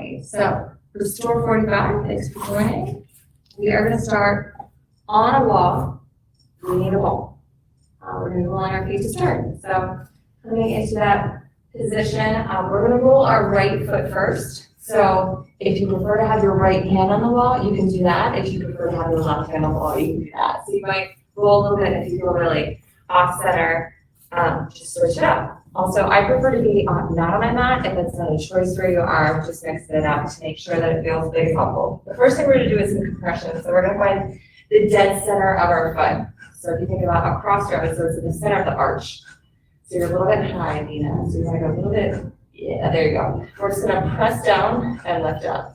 Great. So restore 45. Thanks for joining. We are going to start on a wall. We need a ball. We're going to roll on our feet to start. So coming into that position, we're going to roll our right foot first. So if you prefer to have your right hand on the wall, you can do that. If you prefer to have your left hand on the wall, you can do that. So you might roll a little bit if you feel really off center. Just switch it up. Also, I prefer to be not on my mat. If it's not a choice where you are, just mix it up to make sure that it feels big and helpful. The first thing we're going to do is some compression. So we're going to find the dead center of our foot. So if you think about a cross road, so it's in the center of the arch. So you're a little bit high, Nina. So you're going to go a little bit, yeah, there you go. We're just going to press down and lift up.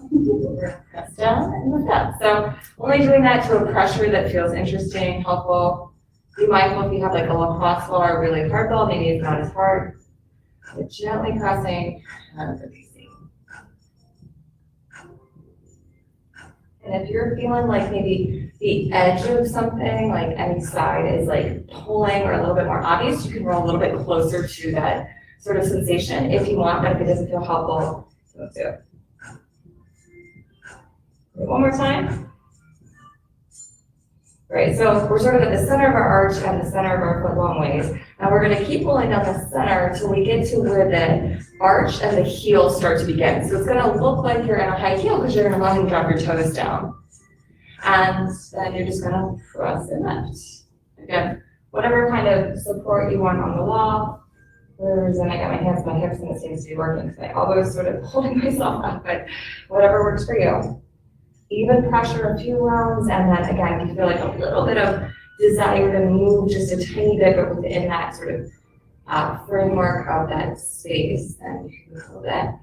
Press down and lift up. So only doing that to a pressure that feels interesting, helpful. Be mindful if you have like a lacrosse ball or a really hard ball, maybe it's not as hard. So gently pressing and releasing. And if you're feeling like maybe the edge of something, like any side is like pulling or a little bit more obvious, you can roll a little bit closer to that sort of sensation if you want, but if it doesn't feel helpful, don't do it. One more time. Right, so we're sort of at the center of our arch and the center of our foot long ways. Now we're going to keep pulling down the center until we get to where the arch and the heel start to begin. So it's going to look like you're in a high heel because you're going to go ahead and drop your toes down. And then you're just going to press and lift. Again, whatever kind of support you want on the wall. Whereas then I got my hands on my hips and it seems to be working because my elbow is sort of holding myself up, but whatever works for you. Even pressure a few rounds, and then again, if you feel like a little bit of desire to move just a tiny bit, but within that sort of framework of that space, then you can hold it.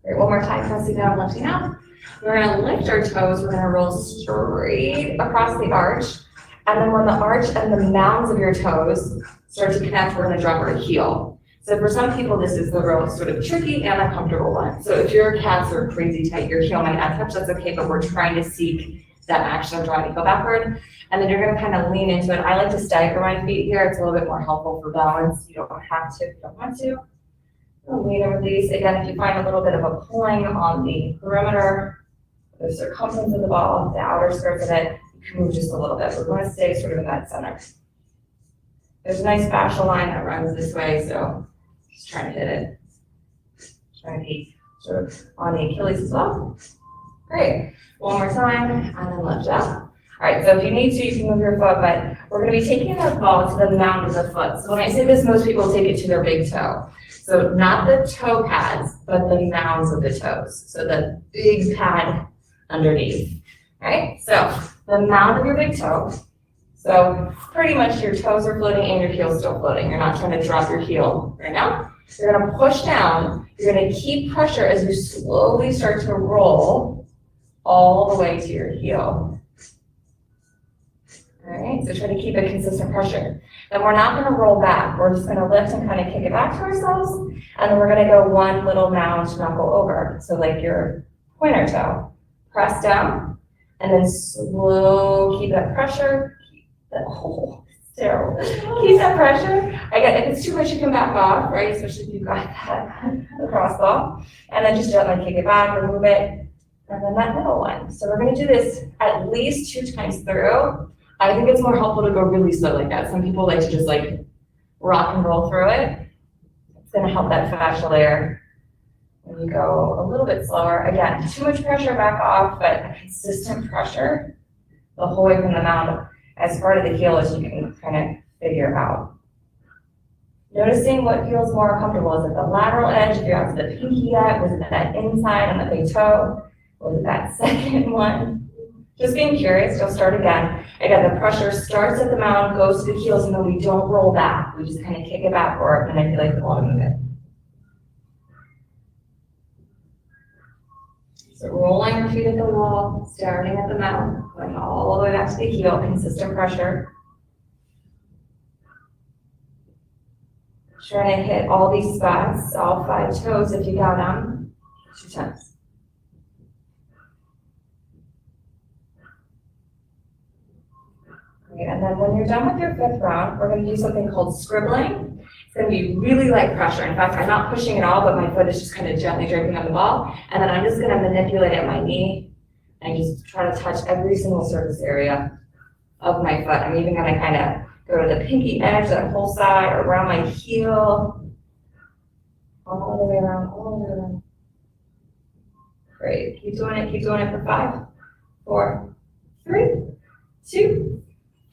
Great, one more time, pressing down, lifting up. We're gonna lift our toes, we're gonna roll straight across the arch, and then when the arch and the mounds of your toes start to connect, we're gonna drop our heel. So for some people, this is the real sort of tricky and uncomfortable one. So if your calves are crazy tight, your heel might not touch, that's okay, but we're trying to seek that action of drawing the heel backward. And then you're gonna kind of lean into it. I like to stagger my feet here. It's a little bit more helpful for balance. You don't have to if you don't want to. Lean and release. Again, if you find a little bit of a pulling on the perimeter, the circumference of the ball, the outer skirts of it, you can move just a little bit. We're going to stay sort of in that center. There's a nice fascial line that runs this way, so just trying to hit it. Trying to be sort of on the Achilles as well. Great. One more time, and then lift up. All right, so if you need to, you can move your foot, but we're going to be taking that ball to the mound of the foot. So when I say this, most people take it to their big toe. So not the toe pads, but the mounds of the toes. So the big pad underneath. All right, so the mound of your big toe. So pretty much your toes are floating and your heel's still floating. You're not trying to drop your heel right now. You're going to push down. You're going to keep pressure as you slowly start to roll all the way to your heel. All right, so try to keep a consistent pressure. Then we're not going to roll back. We're just going to lift and kind of kick it back to ourselves. And then we're going to go one little mound knuckle over. So like your pointer toe. Press down and then slow, keep that pressure. Oh, it's terrible. Keep that pressure. Again, if it's too much, you can back off, right? Especially if you've got that lacrosse ball. And then just gently kick it back, remove it. And then that middle one. So we're going to do this at least 2 times through. I think it's more helpful to go really slow like that. Some people like to just like rock and roll through it. It's going to help that fascial layer. When you go a little bit slower, again, too much pressure, back off, but consistent pressure the whole way from the mound as part of the heel as you can kind of figure out. Noticing what feels more comfortable. Is it the lateral edge? If you're out to the pinky yet, was it that inside on the big toe? Was it that second one? Just being curious, you'll start again. Again, the pressure starts at the mound, goes to the heels, and then we don't roll back. We just kind of kick it backward, and I feel like we want to move it. So rolling your feet at the wall, starting at the mound, going all the way back to the heel, consistent pressure. Trying to hit all these spots, all 5 toes if you got them, 2 times. Great, and then when you're done with your 5th round, we're going to do something called scribbling. It's gonna be really light pressure. In fact, I'm not pushing at all, but my foot is just kind of gently draping on the ball. And then I'm just gonna manipulate at my knee and just try to touch every single surface area of my foot. I'm even gonna kind of go to the pinky edge, that whole side, or around my heel. All the way around, all the way around. Great, keep doing it for 5, 4, 3, 2,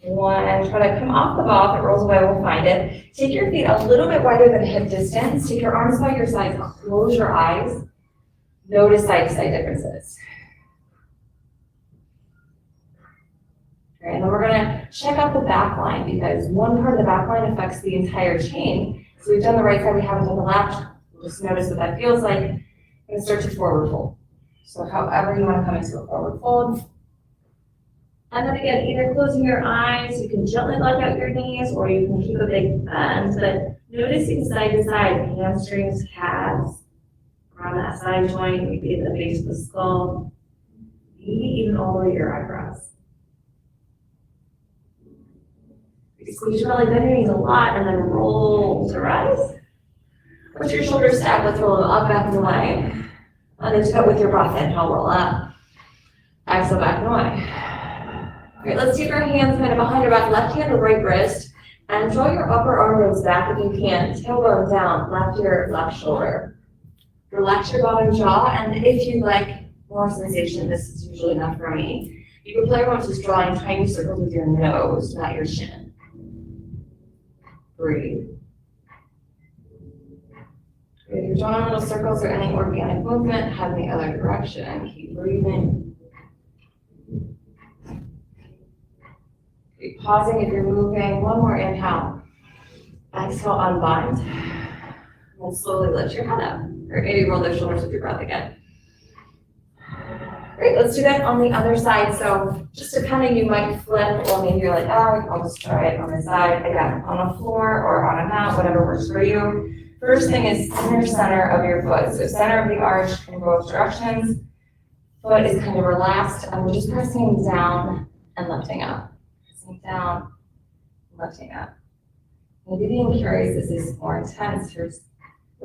1. Try to come off the ball. If it rolls away, we'll find it. Take your feet a little bit wider than hip distance. Take your arms by your sides. Close your eyes. Notice side-to-side differences. And then we're gonna check out the back line because one part of the back line affects the entire chain. So we've done the right side, we haven't done the left. Just notice what that feels like. I'm gonna start to forward fold. So however you wanna come into a forward fold. And then again, either closing your eyes, you can gently let out your knees, or you can keep a big bend, but noticing side to side, hamstrings, calves, around that side joint, maybe at the base of the skull, maybe even all the way to your eyebrows. Squeeze your belly, bend your knees a lot, and then roll to rise. Put your shoulders stacked, let's roll them up, back, and away. And then do that with your breath in, I'll roll up. Exhale, back and away. All right, let's take our hands kind of behind our back, left hand to right wrist, and draw your upper arm ribs back if you can. Tailbone down, left ear, left shoulder. Relax your bottom jaw, and if you'd like more sensation, this is usually enough for me. You can play around just drawing tiny circles with your nose, not your chin. Breathe. If you're drawing little circles or any organic movement, head in the other direction. Keep breathing. Keep pausing if you're moving. One more inhale. Exhale, unbind. And slowly lift your head up. Or maybe roll those shoulders with your breath again. Great, let's do that on the other side. So just depending, you might flip, or maybe you're like, oh, I'll just try it on the side. Again, on the floor or on a mat, whatever works for you. First thing is center of your foot. So center of the arch in both directions. Foot is kind of relaxed. And we're just pressing down and lifting up. Pressing down, lifting up. Maybe being curious, this is more intense. For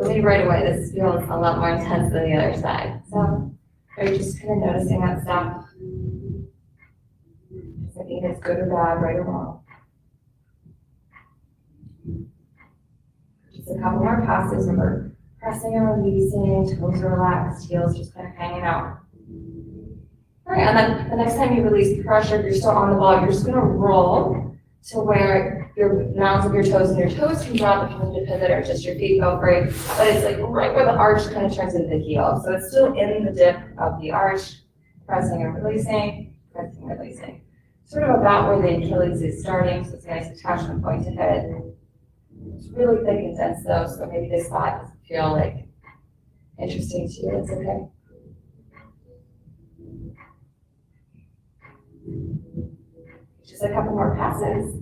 me right away, this feels a lot more intense than the other side. So are you just kind of noticing that stuff? Doesn't mean it's good or bad, right or wrong. Just a couple more passes. Remember, pressing and releasing, toes relaxed, heels just kind of hanging out. All right, and then the next time you release pressure, you're still on the ball, you're just going to roll to where your mounds of your toes and your toes can drop if you need to pivot, or just your feet go free. But it's like right where the arch kind of turns into the heel. So it's still in the dip of the arch, pressing and releasing, pressing and releasing. Sort of about where the Achilles is starting, so it's a nice attachment point to hit. It's really thick and dense though, so maybe this spot doesn't feel like interesting to you. It's okay. Just a couple more passes.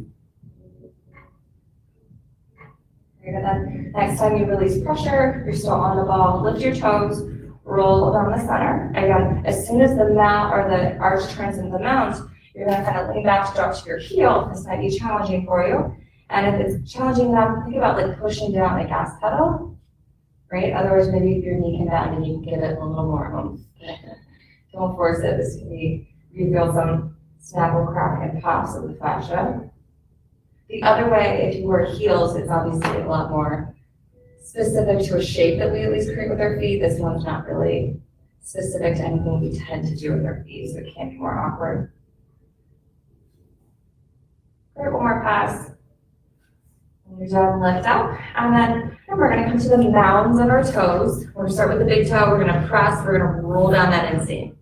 And then next time you release pressure, you're still on the ball. Lift your toes, roll down the center. Again, as soon as the mount or the arch turns into the mount, you're going to kind of lean back to drop to your heel. This might be challenging for you. And if it's challenging enough, think about like pushing down the gas pedal, right? Otherwise, maybe if your knee can bend and you can give it a little more oomph. Don't force it. This can be, you feel some snapple, crack, and pops of the fascia. The other way, if you wear heels, it's obviously a lot more specific to a shape that we at least create with our feet. This one's not really specific to anything we tend to do with our feet, so it can be more awkward. Great, one more pass. And you're done, lift up. And then we're going to come to the mounds of our toes. We're going to start with the big toe. We're going to press. We're going to roll down that inseam.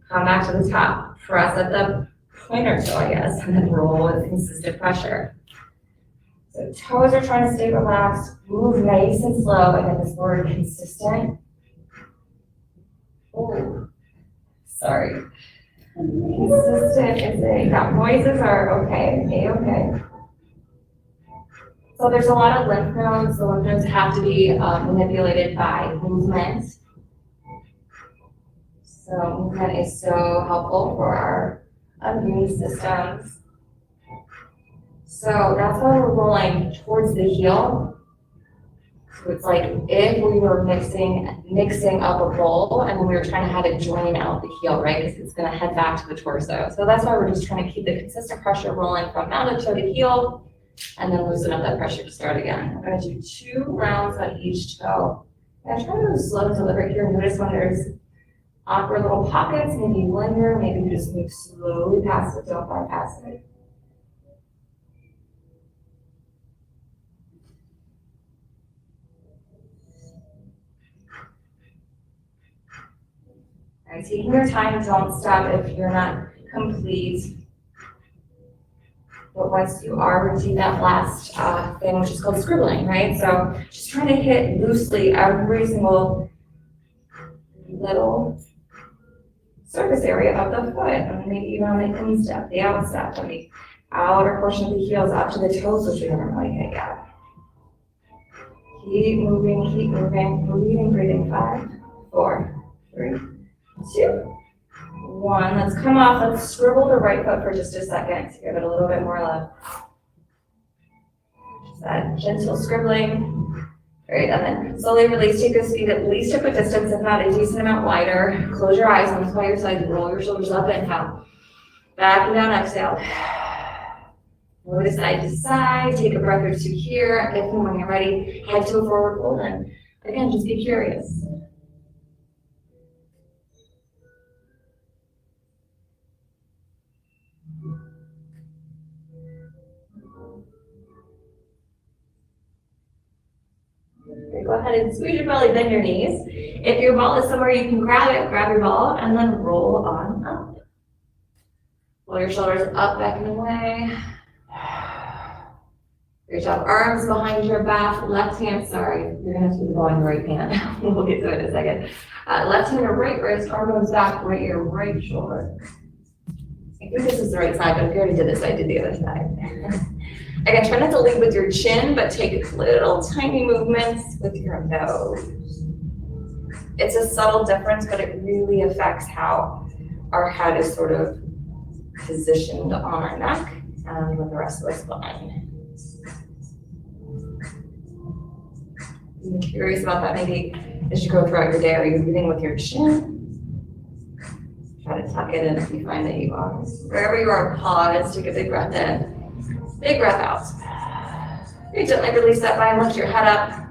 Come back to the top. Press at the pointer toe, I guess, and then roll with consistent pressure. So toes are trying to stay relaxed, move nice and slow. Again, this word consistent. Oh, sorry. Consistent is noises are okay, okay. So there's a lot of lymph nodes. The lymph nodes have to be manipulated by movement. So movement is so helpful for our immune systems. So that's why we're rolling towards the heel It's like if we were mixing up a bowl and then we were trying to have it drain out the heel, right? Because it's gonna head back to the torso. So that's why we're just trying to keep the consistent pressure rolling from mounted toe to heel and then loosen up that pressure to start again. We're gonna do 2 rounds on each toe. And try to move slow and deliberate here. Notice when there's awkward little pockets, maybe you linger, maybe you just move slowly past it, don't bypass it. All right, taking your time, don't stop if you're not complete. But once you are, we're doing that last thing, which is called scribbling, right? So just trying to hit loosely every single little surface area of the foot, and maybe even on the instep, the outstep, and the outer portion of the heels up to the toes, which we haven't really hit yet. Keep moving, breathing. 5, 4, 3, 2, 1. Let's come off. Let's scribble the right foot for just a second to give it a little bit more love. Just that gentle scribbling. Great, and then slowly release. Take those feet at least a foot distance, if not a decent amount wider. Close your eyes on your side. Roll your shoulders up, inhale. Back and down, exhale. Move to side. Take a breath or 2 here. If and when you're ready, head to a forward fold. And again, just be curious. Go ahead and squeeze your belly, bend your knees. If your ball is somewhere you can grab it, grab your ball, and then roll on up. Roll your shoulders up, back and away. Reach up, arms behind your back, left hand, sorry, you're gonna have to do the ball in your right hand. We'll get to it in a second. Left hand or right wrist, arm goes back, right ear, right shoulder. I think this is the right side, but if you already did this, I did the other side. Again, try not to lead with your chin, but take little tiny movements with your nose. It's a subtle difference, but it really affects how our head is sort of positioned on our neck and with the rest of the spine. I'm curious about that. Maybe as you go throughout your day, are you breathing with your chin? Try to tuck it in if you find that you are. Wherever you are, pause, take a big breath in. Big breath out. You gently release that by lift your head up.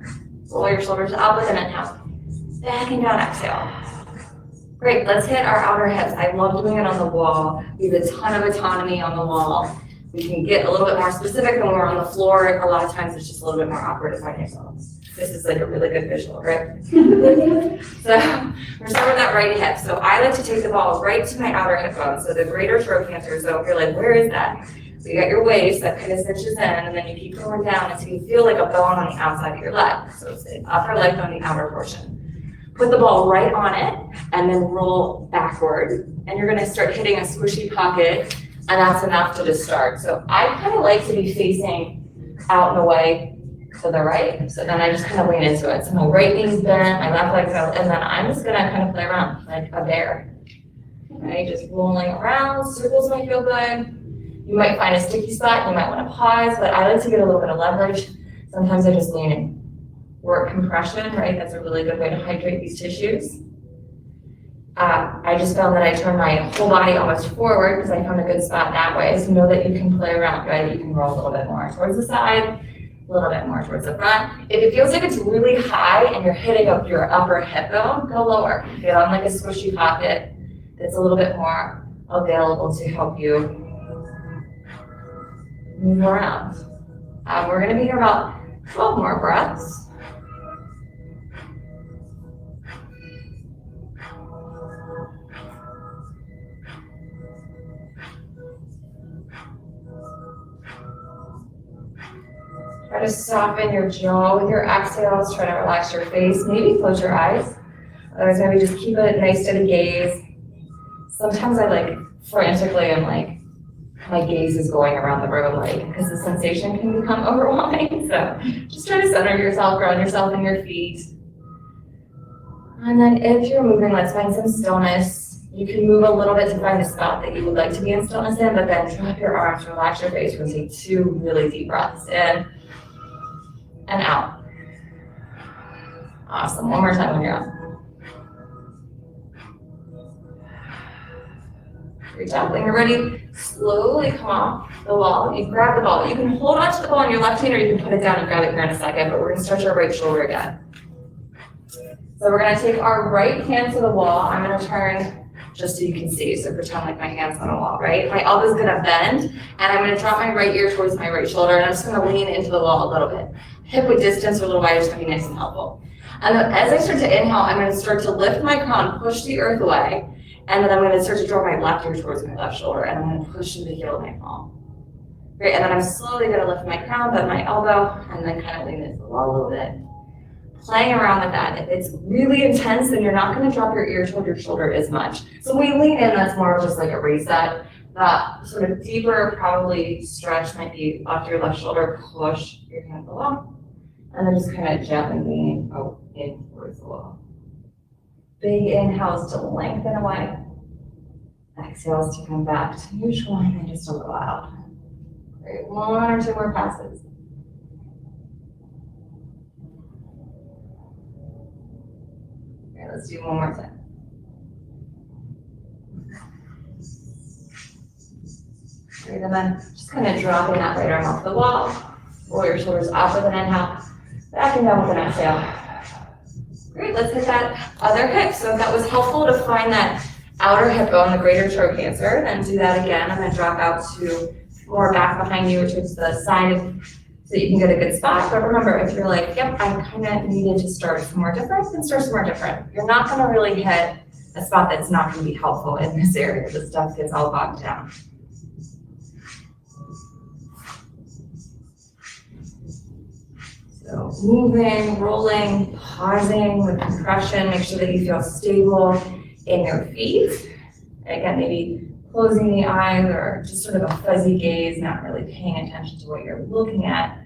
Roll your shoulders up with an inhale. Back and down, exhale. Great, let's hit our outer hips. I love doing it on the wall. We have a ton of autonomy on the wall. We can get a little bit more specific when we're on the floor. A lot of times it's just a little bit more awkward to find yourselves. This is like a really good visual, right? So we're start with that right hip. So I like to take the ball right to my outer hip bone. So the greater throat cancer. So if you're like, where is that? So you got your waist that kind of cinches in, and then you keep going down until you feel like a bone on the outside of your leg. So it's the upper leg on the outer portion. Put the ball right on it, and then roll backward. And you're gonna start hitting a squishy pocket, and that's enough to just start. So I kind of like to be facing out and away to the right. So then I just kind of lean into it. So my right knee's bent, my left leg's out, and then I'm just gonna kind of play around like a bear. Right, just rolling around, circles might feel good. You might find a sticky spot, you might want to pause, but I like to get a little bit of leverage. Sometimes I just lean in. Work compression, right? That's a really good way to hydrate these tissues. I just found that I turn my whole body almost forward because I found a good spot that way. So know that you can play around, right? You can roll a little bit more towards the side, a little bit more towards the front. If it feels like it's really high and you're hitting up your upper hip bone, go lower. Feel on like a squishy pocket that's a little bit more available to help you move around. We're going to be here about 12 more breaths. Try to soften your jaw with your exhales. Try to relax your face. Maybe close your eyes. Otherwise, maybe just keep a nice steady gaze. Sometimes I frantically, I'm like, my gaze is going around the room, because the sensation can become overwhelming. So just try to center yourself, ground yourself in your feet. And then if you're moving, let's find some stillness. You can move a little bit to find the spot that you would like to be in stillness in, but then drop your arms, relax your face. We're going to take 2 really deep breaths in and out. Awesome. One more time when you're up. Great job. When you're ready, slowly come off the wall. You grab the ball. You can hold onto the ball in your left hand or you can put it down and grab it here in a second, but we're going to stretch our right shoulder again. So we're going to take our right hand to the wall. I'm going to turn just so you can see. So pretend like my hand's on a wall, right? My elbow's going to bend and I'm going to drop my right ear towards my right shoulder and I'm just going to lean into the wall a little bit. Hip width distance or a little wider is going to be nice and helpful. And then as I start to inhale, I'm going to start to lift my crown, push the earth away. And then I'm going to start to draw my left ear towards my left shoulder, and I'm going to push through the heel of my palm. Great, and then I'm slowly going to lift my crown, bend my elbow, and then kind of lean into the wall a little bit. Playing around with that. If it's really intense, then you're not going to drop your ear toward your shoulder as much. So when we lean in, that's more of just like a reset. That sort of deeper, probably stretch might be off your left shoulder, push your hand to the wall, and then just kind of gently lean in towards the wall. Big inhales to lengthen away. Exhales to come back to neutral and then just a little out. Great, one or two more passes. Okay, let's do one more time. Great, and then just kind of dropping that right arm off the wall. Roll your shoulders up with an inhale, back and down with an exhale. Great, let's hit that other hip. So if that was helpful to find that outer hip bone, the greater trochanter, then do that again. I'm going to drop out to more back behind you, towards the side, so you can get a good spot. But remember, if you're like, yep, I kind of needed to start somewhere different, then start somewhere different. You're not going to really hit a spot that's not going to be helpful in this area. The stuff gets all bogged down. So moving, rolling, pausing with compression, make sure that you feel stable in your feet. Again, maybe closing the eyes or just sort of a fuzzy gaze, not really paying attention to what you're looking at.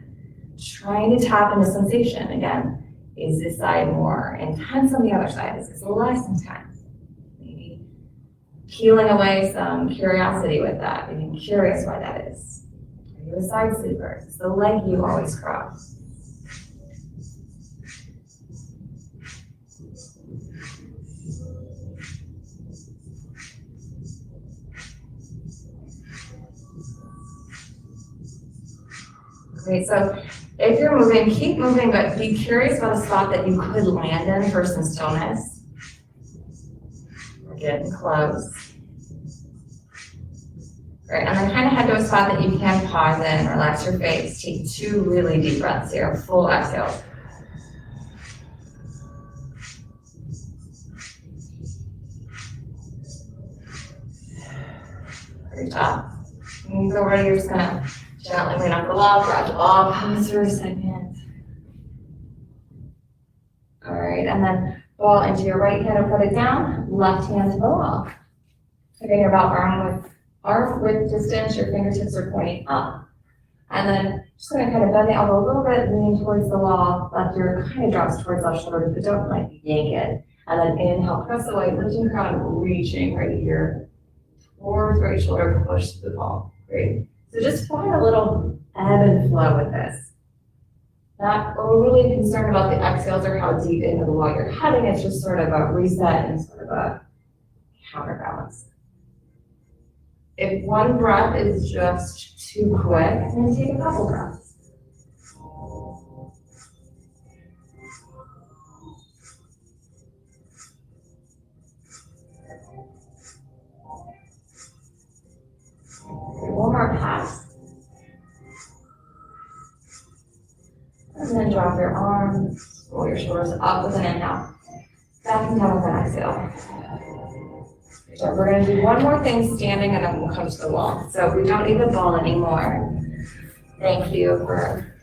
Trying to tap into sensation. Again, is this side more intense on the other side? Is this less intense? Maybe peeling away some curiosity with that, being curious why that is. Are you a side sleeper? Is the leg you always cross? Great, so if you're moving, keep moving, but be curious about a spot that you could land in for some stillness. We're getting close. Great, and then kind of head to a spot that you can pause in, relax your face. Take 2 really deep breaths here, full exhale. Great job. When you go ready, you're just gonna gently lean off the wall, grab the ball, pause for a second. All right, and then ball into your right hand and put it down, left hand to the wall. Putting your about arm width distance, your fingertips are pointing up. And then just gonna kind of bend the elbow a little bit, lean towards the wall, left ear kind of drops towards left shoulder, but don't like yank it. And then inhale, press away, lifting the crown, reaching right here towards right shoulder, push to the ball. Great. So just find a little ebb and flow with this. Not overly concerned about the exhales or how deep into the wall you're heading. It's just sort of a reset and sort of a counterbalance. If one breath is just too quick, then take a couple breaths. One more pass. And then drop your arms, roll your shoulders up with an inhale. Back and down with an exhale. So we're going to do one more thing standing and then we'll come to the wall. So we don't need the ball anymore. Thank you for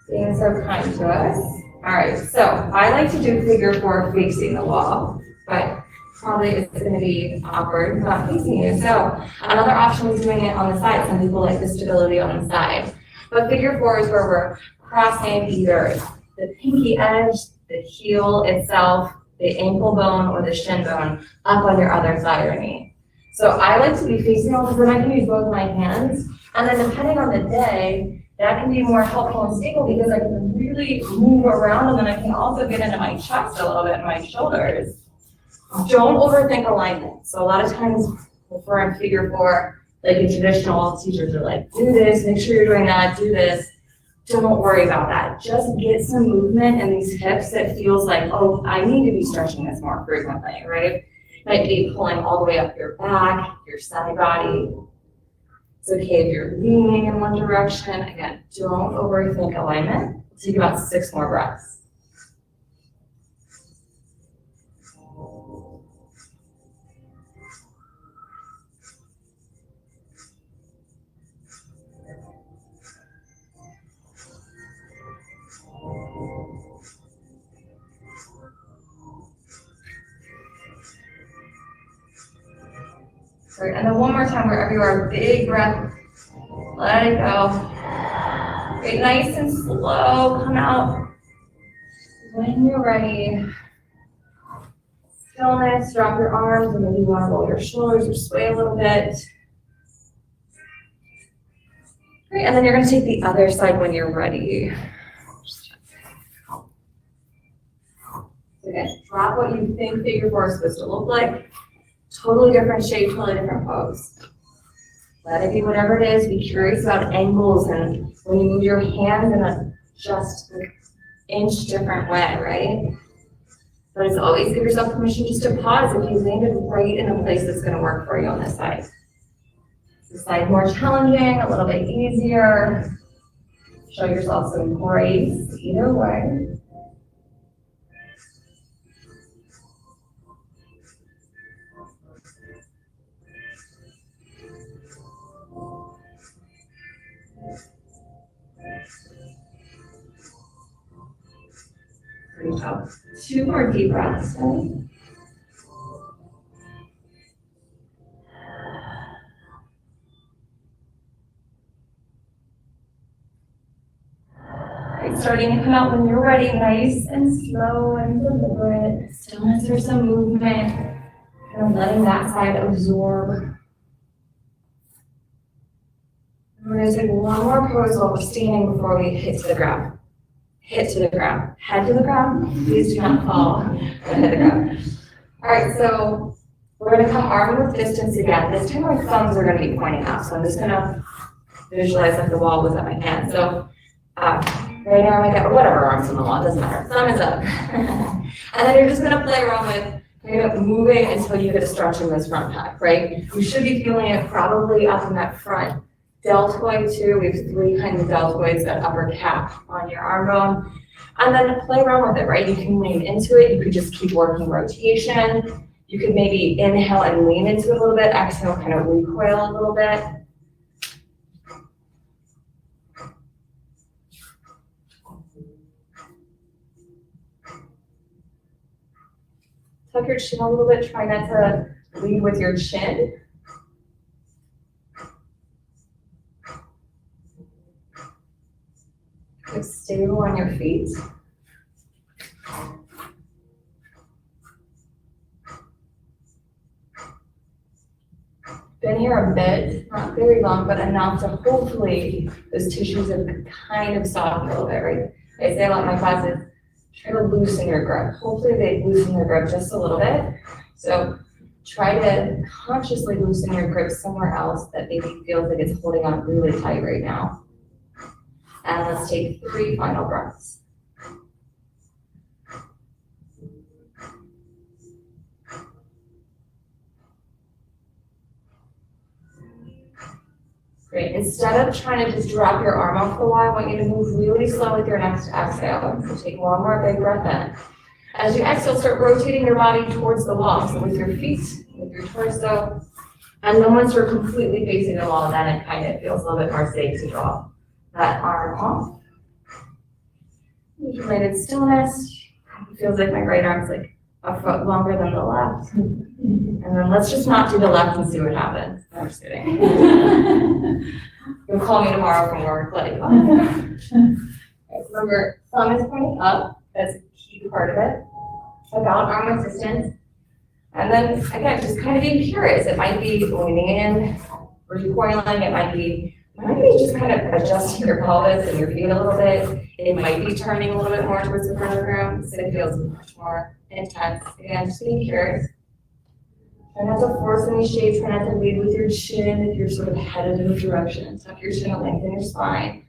being so kind to us. All right, so I like to do figure 4 facing the wall, but probably it's going to be awkward not facing you. So another option is doing it on the side. Some people like the stability on the side. But figure 4 is where we're crossing either the pinky edge, the heel itself, the ankle bone, or the shin bone up on your other thigh or knee. So I like to be facing off because then I can use both my hands. And then depending on the day, that can be more helpful and stable because I can really move around and then I can also get into my chest a little bit and my shoulders. Don't overthink alignment. So a lot of times if we're in figure four, like in traditional teachers are like, do this, make sure you're doing that, do this. Don't worry about that. Just get some movement in these hips that feels like, oh, I need to be stretching this more frequently, right? Might be pulling all the way up your back, your side body. It's okay if you're leaning in one direction. Again, don't overthink alignment. It'll take about 6 more breaths. Great, and then one more time, wherever you are, big breath, let it go. Great, nice and slow, come out when you're ready. Stillness, drop your arms, and maybe you want to roll your shoulders or sway a little bit. Great, and then you're going to take the other side when you're ready. So again, drop what you think figure four is supposed to look like. Totally different shape, totally different pose. Let it be whatever it is. Be curious about angles and when you move your hands in a just an inch different way, right? But as always, give yourself permission just to pause if you landed right in a place that's going to work for you on this side. This side more challenging, a little bit easier. Show yourself some grace either way. Great job. 2 more deep breaths. Right? Starting to come out when you're ready, nice and slow and deliberate. Stillness or some movement. And letting that side absorb. We're going to take one more pose while we're standing before we hit to the ground. Hit to the ground. Head to the ground. Please do not fall. Hit the ground. All right, so we're going to come arm width distance again. This time my thumbs are going to be pointing out. So I'm just going to visualize like the wall was at my hand. So right arm like that, or whatever arm's on the wall, doesn't matter. Thumb is up. And then you're just going to play around with moving until you get a stretch in this front pec, right? You should be feeling it probably up in that front deltoid too. We have 3 kinds of deltoids, that upper cap on your arm bone. And then play around with it, right? You can lean into it. You could just keep working rotation. You could maybe inhale and lean into it a little bit. Exhale, kind of recoil a little bit. Tuck your chin a little bit. Try not to lead with your chin. Keep stable on your feet. Been here a bit, not very long, but enough to hopefully those tissues have kind of softened a little bit, right? I say a lot in my classes, try to loosen your grip. Hopefully they loosen their grip just a little bit. So try to consciously loosen your grip somewhere else that maybe feels like it's holding on really tight right now. And let's take 3 final breaths. Great. Instead of trying to just drop your arm off the wall, I want you to move really slow with your next exhale. So take one more big breath in. As you exhale, start rotating your body towards the wall. So with your feet, with your torso. And then once you're completely facing the wall, then it kind of feels a little bit more safe to draw that arm off. Related stillness. It feels like my right arm's like a foot longer than the left. And then let's just not do the left and see what happens. I'm just kidding. You'll call me tomorrow from work, like, oh. Right, remember, thumb is pointing up. That's a key part of it. About arm width distance. And then, again, just kind of being curious. It might be leaning in, recoiling. It might be might be just kind of adjusting your pelvis and your feet a little bit. It might be turning a little bit more towards the front of the room, so it feels much more intense. Again, just being curious. Try not to force any shape, try not to lead with your chin if you're sort of headed in a direction. Tuck your chin and lengthen your spine.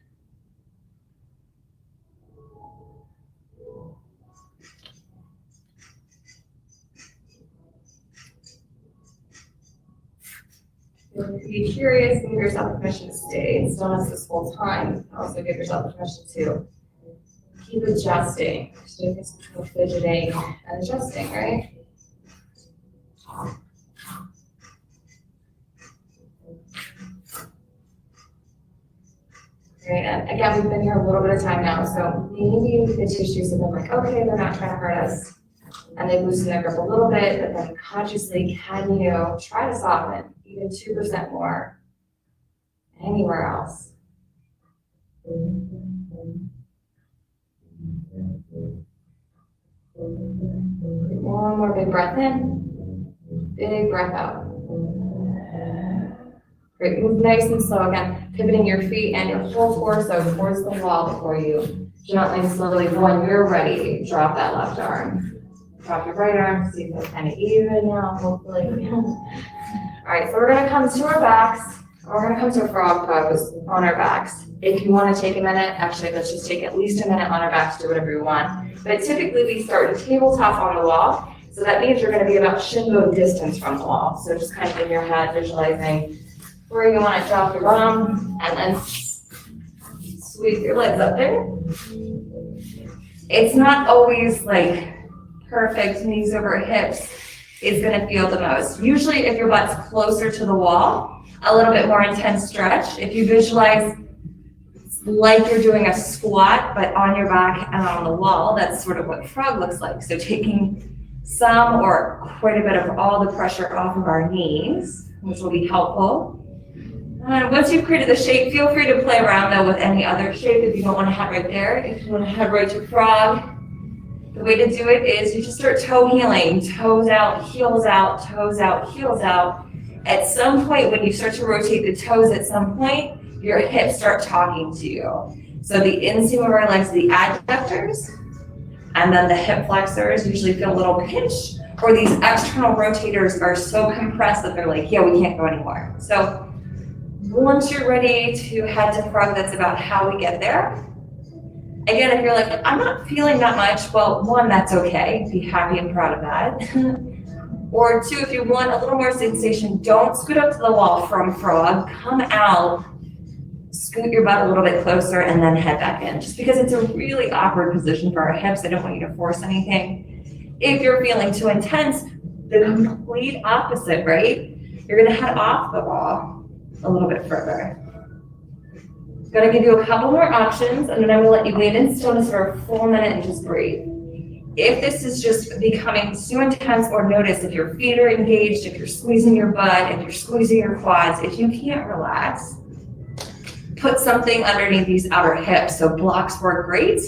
Be curious, give yourself permission to stay in stillness this whole time. Also give yourself permission to keep adjusting. So you can fidgeting and adjusting, right? Great, and again, we've been here a little bit of time now, so maybe the tissues have been like, okay, they're not trying to hurt us. And they loosen their grip a little bit, but then consciously, can you try to soften even 2% more anywhere else? One more big breath in, big breath out. Great, move nice and slow again, pivoting your feet and your whole torso towards the wall before you gently and slowly, when you're ready, drop that left arm. Drop your right arm, see if it's kind of even now, hopefully. All right, so we're gonna come to our backs. We're gonna come to a frog pose on our backs. If you wanna take a minute, actually, let's just take at least a minute on our backs, do whatever you want. But typically we start in tabletop on the wall. So that means you're gonna be about shin bone distance from the wall. So just kind of in your head, visualizing where you wanna drop your bum and then squeeze your legs up there. It's not always like perfect knees over hips is gonna feel the most. Usually if your butt's closer to the wall, a little bit more intense stretch. If you visualize like you're doing a squat, but on your back and on the wall, that's sort of what frog looks like. So taking some or quite a bit of all the pressure off of our knees, which will be helpful. And once you've created the shape, feel free to play around though with any other shape if you don't want to head right there. If you want to head right to frog, the way to do it is you just start toe heeling, toes out, heels out, toes out, heels out. At some point, when you start to rotate the toes at some point, your hips start talking to you. So the inseam of our legs, the adductors, and then the hip flexors usually feel a little pinch, or these external rotators are so compressed that they're like, yeah, we can't go anymore. So once you're ready to head to frog, that's about how we get there. Again, if you're like, I'm not feeling that much, well, one, that's okay. Be happy and proud of that. Or two, if you want a little more sensation, don't scoot up to the wall from frog. Come out, scoot your butt a little bit closer, and then head back in. Just because it's a really awkward position for our hips, I don't want you to force anything. If you're feeling too intense, the complete opposite, right? You're gonna head off the wall a little bit further. Gonna give you a couple more options, and then I'm gonna let you wait in stillness for a full minute and just breathe. If this is just becoming too intense, or notice if your feet are engaged, if you're squeezing your butt, if you're squeezing your quads, if you can't relax, put something underneath these outer hips. So blocks work great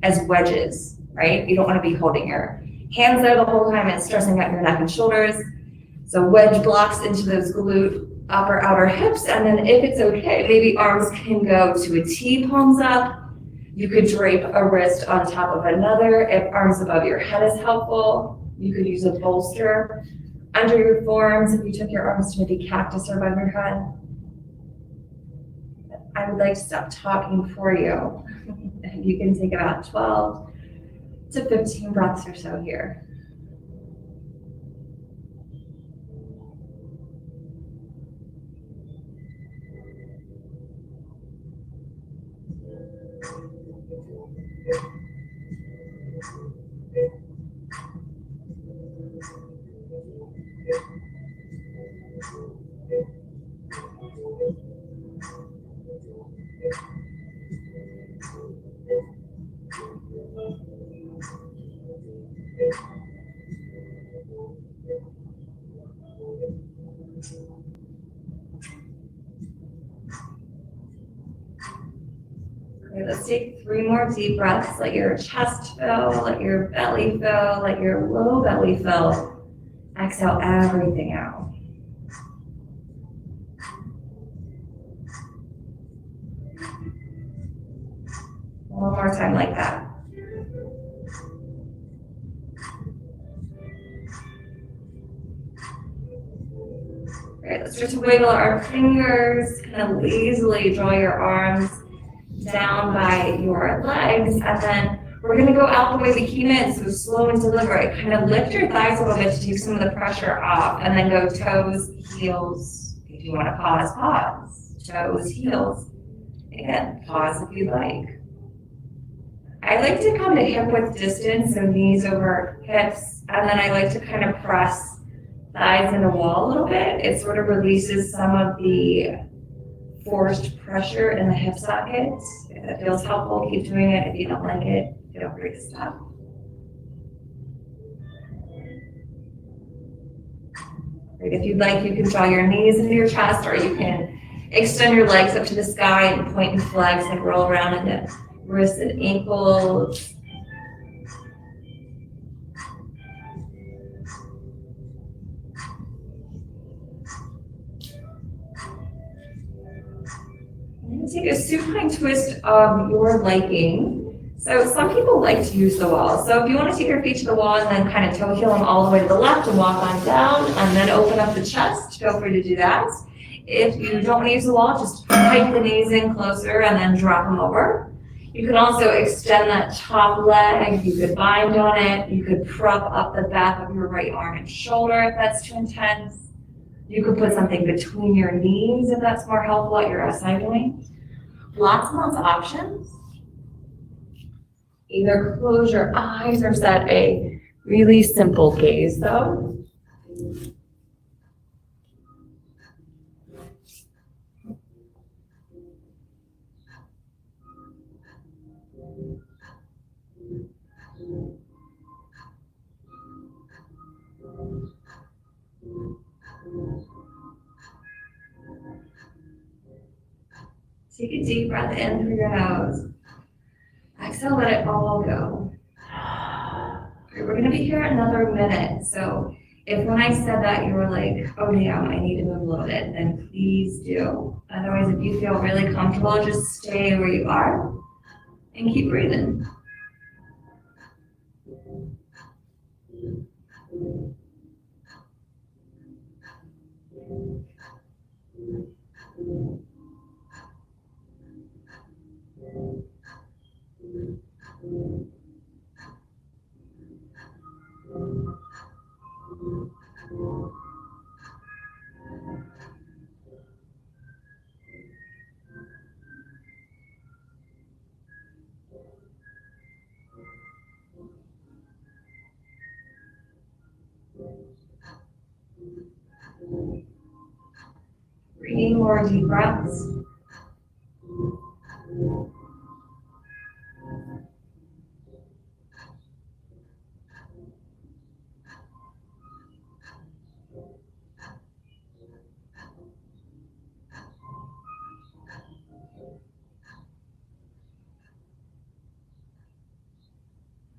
as wedges, right? You don't want to be holding your hands there the whole time and stressing out your neck and shoulders. So wedge blocks into those glute upper outer hips, and then if it's okay, maybe arms can go to a T, palms up. You could drape a wrist on top of another. If arms above your head is helpful, you could use a bolster under your forearms if you took your arms to maybe cactus or above your head. I would like to stop talking for you. You can take about 12 to 15 breaths or so here. Okay, let's take 3 more deep breaths. Let your chest fill, let your belly fill, let your low belly fill. Exhale everything out. One more time like that. Great, let's start to wiggle our fingers, kind of lazily draw your arms down by your legs, and then we're gonna go out the way we came in, so slow and deliberate. Kind of lift your thighs a little bit to take some of the pressure off, and then go toes, heels. If you wanna pause, pause. Toes, heels. Again, pause if you like. I like to come to hip width distance, so knees over hips, and then I like to kind of press thighs in the wall a little bit. It sort of releases some of the forced pressure in the hip sockets. If that feels helpful, keep doing it. If you don't like it, feel free to stop. Great. If you'd like, you can draw your knees into your chest, or you can extend your legs up to the sky and point and flex and roll around into wrists and ankles. Take a supine twist of your liking. So some people like to use the wall. So if you want to take your feet to the wall and then kind of toe heel them all the way to the left and walk on down and then open up the chest, feel free to do that. If you don't want to use the wall, just hike the knees in closer and then drop them over. You can also extend that top leg. You could bind on it. You could prop up the back of your right arm and shoulder if that's too intense. You could put something between your knees if that's more helpful at your SI joint. Lots and lots of options. Either close your eyes or set a really simple gaze though. Take a deep breath in through your nose. Exhale, let it all go. Okay, we're gonna be here another minute. So if when I said that you were like, oh damn, I need to move a little bit, then please do. Otherwise, if you feel really comfortable, just stay where you are and keep breathing. Three more deep breaths.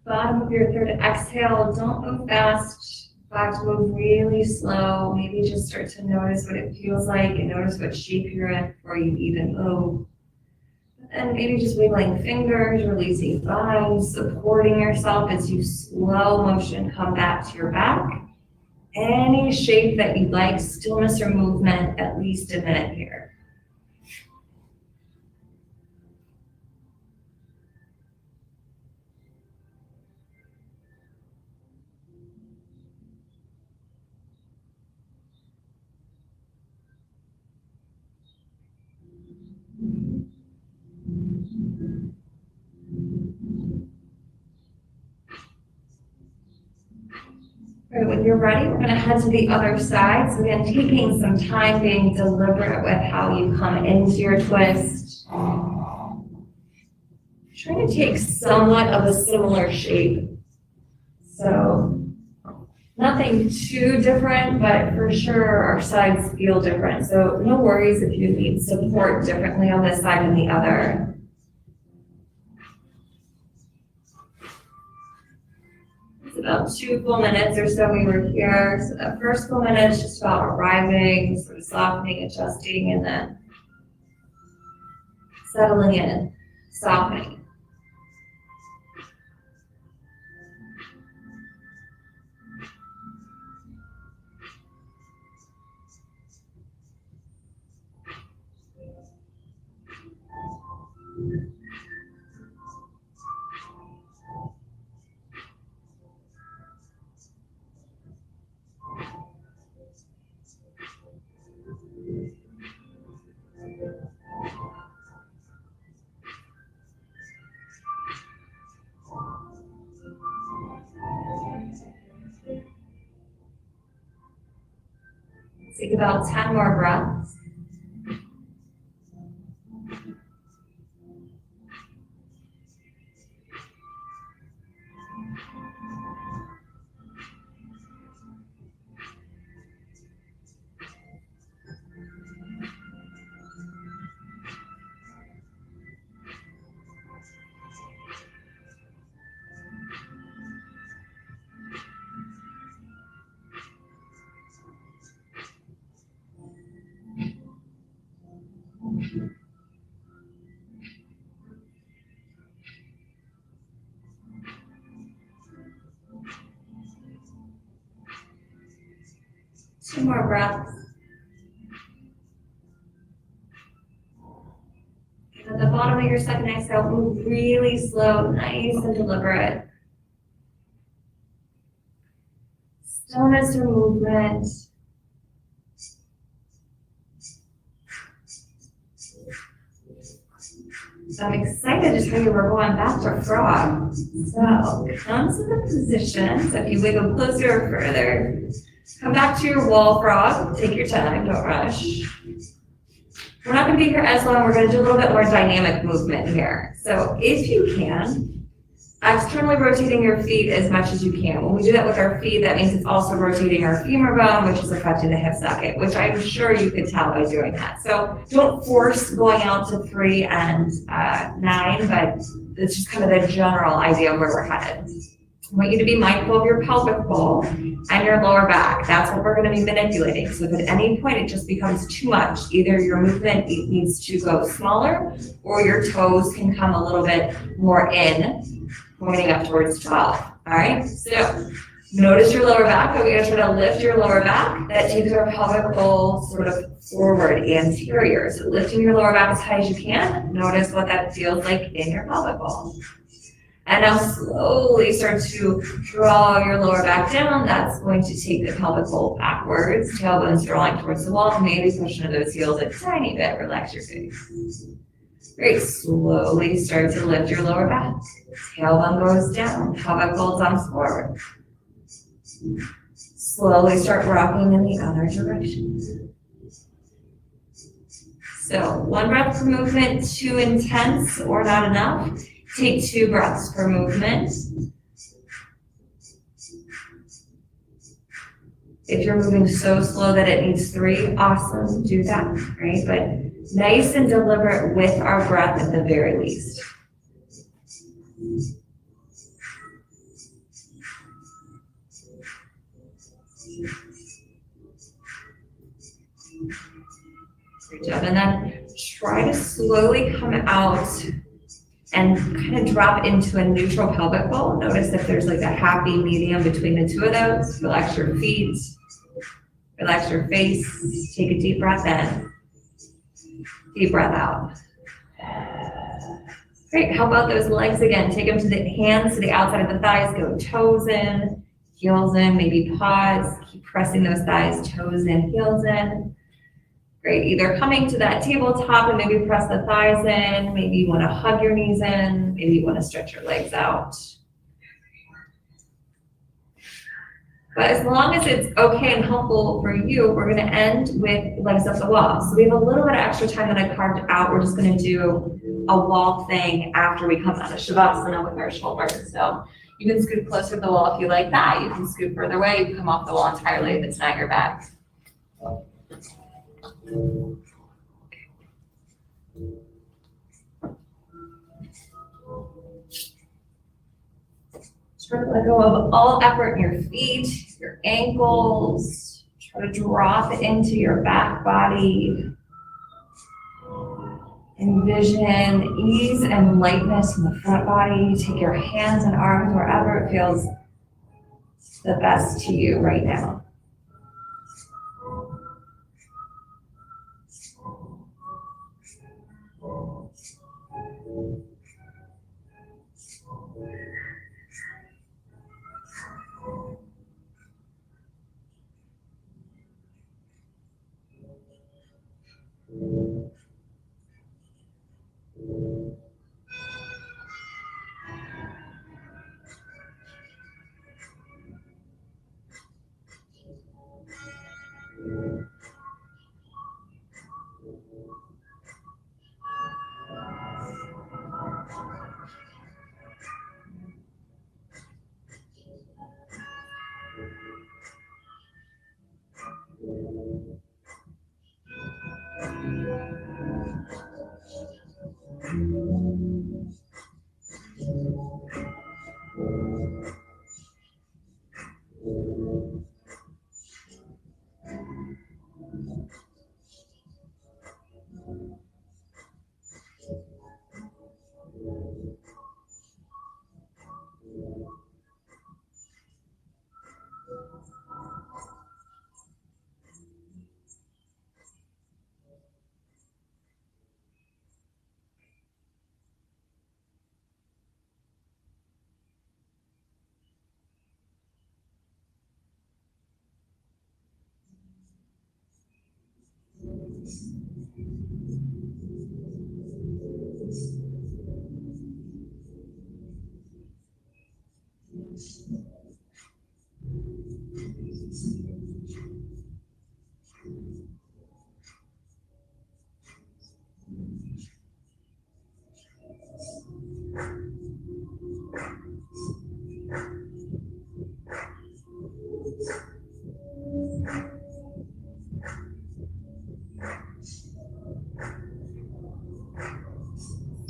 Bottom of your third exhale, don't move fast. In fact, move really slow. Maybe just start to notice what it feels like and notice what shape you're in before you even move. And maybe just wiggling fingers, releasing thighs, supporting yourself as you slow motion come back to your back. Any shape that you like, stillness or movement, at least a minute here. Right, when you're ready, we're going to head to the other side. So again, taking some time, being deliberate with how you come into your twist. Trying to take somewhat of a similar shape. So nothing too different, but for sure our sides feel different. So no worries if you need support differently on this side than the other. It's about 2 full minutes or so we were here. So that first full minute is just about arriving, sort of softening, adjusting, and then settling in, softening. Take about 10 more breaths. Two more breaths. And at the bottom of your second exhale, move really slow, nice and deliberate. Stillness or movement. So I'm excited to tell you we're going back to frog. So come to the position. So if you wiggle closer or further, come back to your wall frog. Take your time, don't rush. We're not going to be here as long. We're going to do a little bit more dynamic movement here. So if you can, externally rotating your feet as much as you can. When we do that with our feet, that means it's also rotating our femur bone, which is affecting the hip socket, which I'm sure you could tell by doing that. So don't force going out to 3 and 9, but it's just kind of the general idea of where we're headed. I want you to be mindful of your pelvic bowl and your lower back. That's what we're going to be manipulating. So if at any point it just becomes too much, either your movement needs to go smaller or your toes can come a little bit more in, pointing up towards 12. All right, so notice your lower back, but we're going to try to lift your lower back. That takes our pelvic bowl sort of forward, anterior. So lifting your lower back as high as you can. Notice what that feels like in your pelvic bowl. And now slowly start to draw your lower back down. That's going to take the pelvic bowl backwards. Tailbone's drawing towards the wall. Maybe push into those heels a tiny bit. Relax your face. Great. Slowly start to lift your lower back. Tailbone goes down. Pelvic bowl dumps forward. Slowly start rocking in the other direction. So 1 breath per movement, too intense or not enough. Take 2 breaths per movement. If you're moving so slow that it needs 3, awesome, do that, right? But nice and deliberate with our breath at the very least. Great job. And then try to slowly come out and kind of drop into a neutral pelvic bowl. Notice if there's like a happy medium between the two of those. Relax your feet, relax your face. Take a deep breath in, deep breath out. Great, how about those legs again? Take them to the hands to the outside of the thighs, go toes in, heels in, maybe pause. Keep pressing those thighs, toes in, heels in. Great, either coming to that tabletop and maybe press the thighs in, maybe you want to hug your knees in, maybe you want to stretch your legs out. But as long as it's okay and helpful for you, we're going to end with legs up the wall. So we have a little bit of extra time that I carved out. We're just going to do a wall thing after we come out of Shavasana with our shoulders. So you can scoot closer to the wall if you like that. You can scoot further away. You can come off the wall entirely if it's not your bag. Try to let go of all effort in your feet, your ankles. Try to drop into your back body. Envision ease and lightness in the front body. Take your hands and arms wherever it feels the best to you right now.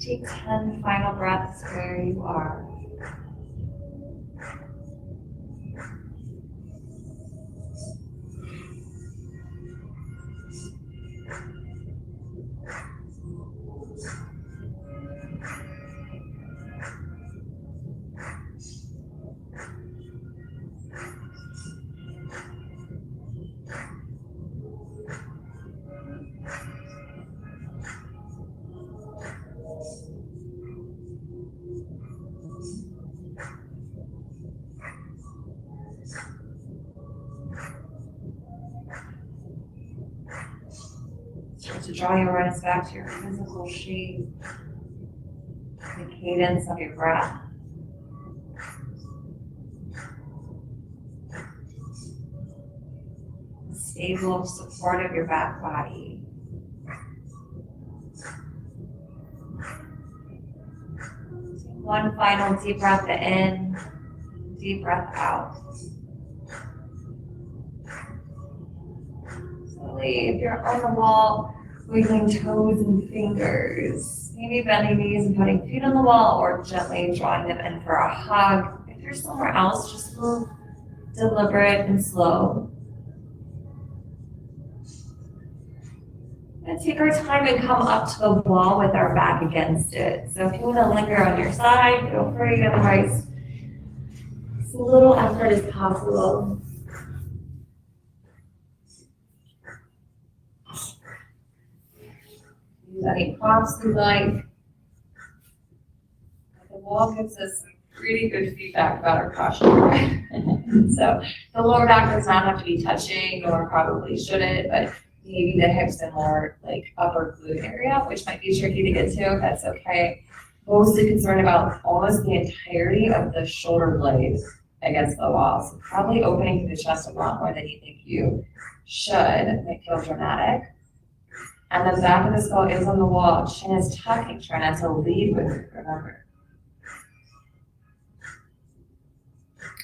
Take 10 final breaths where you are. Start to draw your awareness back to your physical shape, the cadence of your breath. The stable support of your back body. Take one final deep breath in, deep breath out. Slowly, if you're on the wall, wiggling toes and fingers, maybe bending knees and putting feet on the wall, or gently drawing them in for a hug. If you're somewhere else, just move deliberate and slow. And take our time and come up to the wall with our back against it. So if you want to linger on your side, feel free. Otherwise, as little effort as possible. Use any props you like. The wall gives us some pretty good feedback about our posture. So the lower back does not have to be touching, or probably shouldn't, but maybe the hips and more like upper glute area, which might be tricky to get to. That's okay. Mostly concerned about almost the entirety of the shoulder blades against the wall. So probably opening through the chest a lot more than you think you should. It might feel dramatic. And the back of the skull is on the wall. Chin is tucking. Try not to lead with it, remember.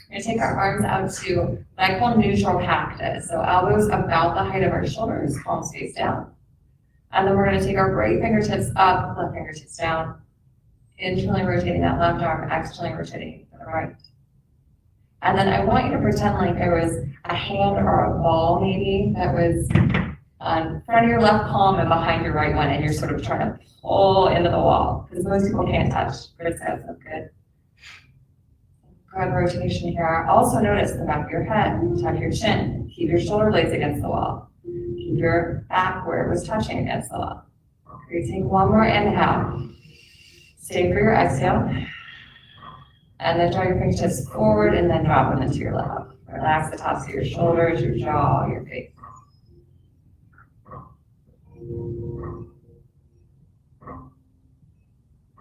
We're going to take our arms out to what I call neutral cactus. So elbows about the height of our shoulders, palms face down. And then we're going to take our right fingertips up, left fingertips down. Internally rotating that left arm, externally rotating to the right. And then I want you to pretend like there was a hand or a ball maybe that was on front of your left palm and behind your right one, and you're sort of trying to pull into the wall, because most people can't touch. Good, good. Good rotation here. Also notice the back of your head, tuck your chin, keep your shoulder blades against the wall. Keep your back where it was touching against the wall. Okay, take one more inhale. Stay for your exhale. And then draw your fingertips forward and then drop them into your lap. Relax the tops of your shoulders, your jaw, your face.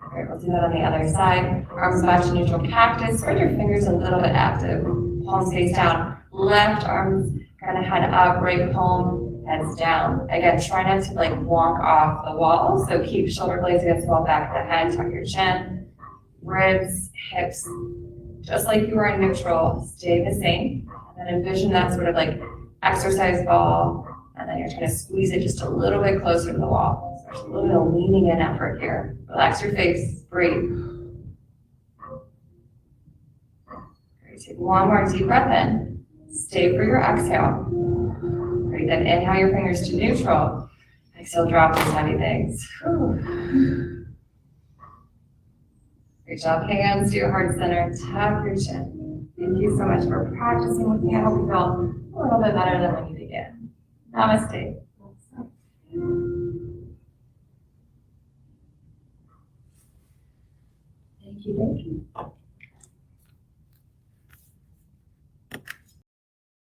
All right, we'll do that on the other side. Arms back to neutral cactus. Spread your fingers a little bit active. Palms face down. Left arms kind of head up, right palm heads down. Again, try not to like walk off the wall. So keep shoulder blades against the wall, back of the head, tuck your chin. Ribs, hips, just like you were in neutral, stay the same. And then envision that sort of like exercise ball. And then you're trying to squeeze it just a little bit closer to the wall. So there's a little bit of leaning in effort here. Relax your face, breathe. Great, take one more deep breath in. Stay for your exhale. Great, then inhale your fingers to neutral. Exhale, drop these heavy things. Whew. Great job, hands to your heart center, tuck your chin. Thank you so much for practicing with me. I hope you felt a little bit better than when you began. Namaste. Thank you, thank you.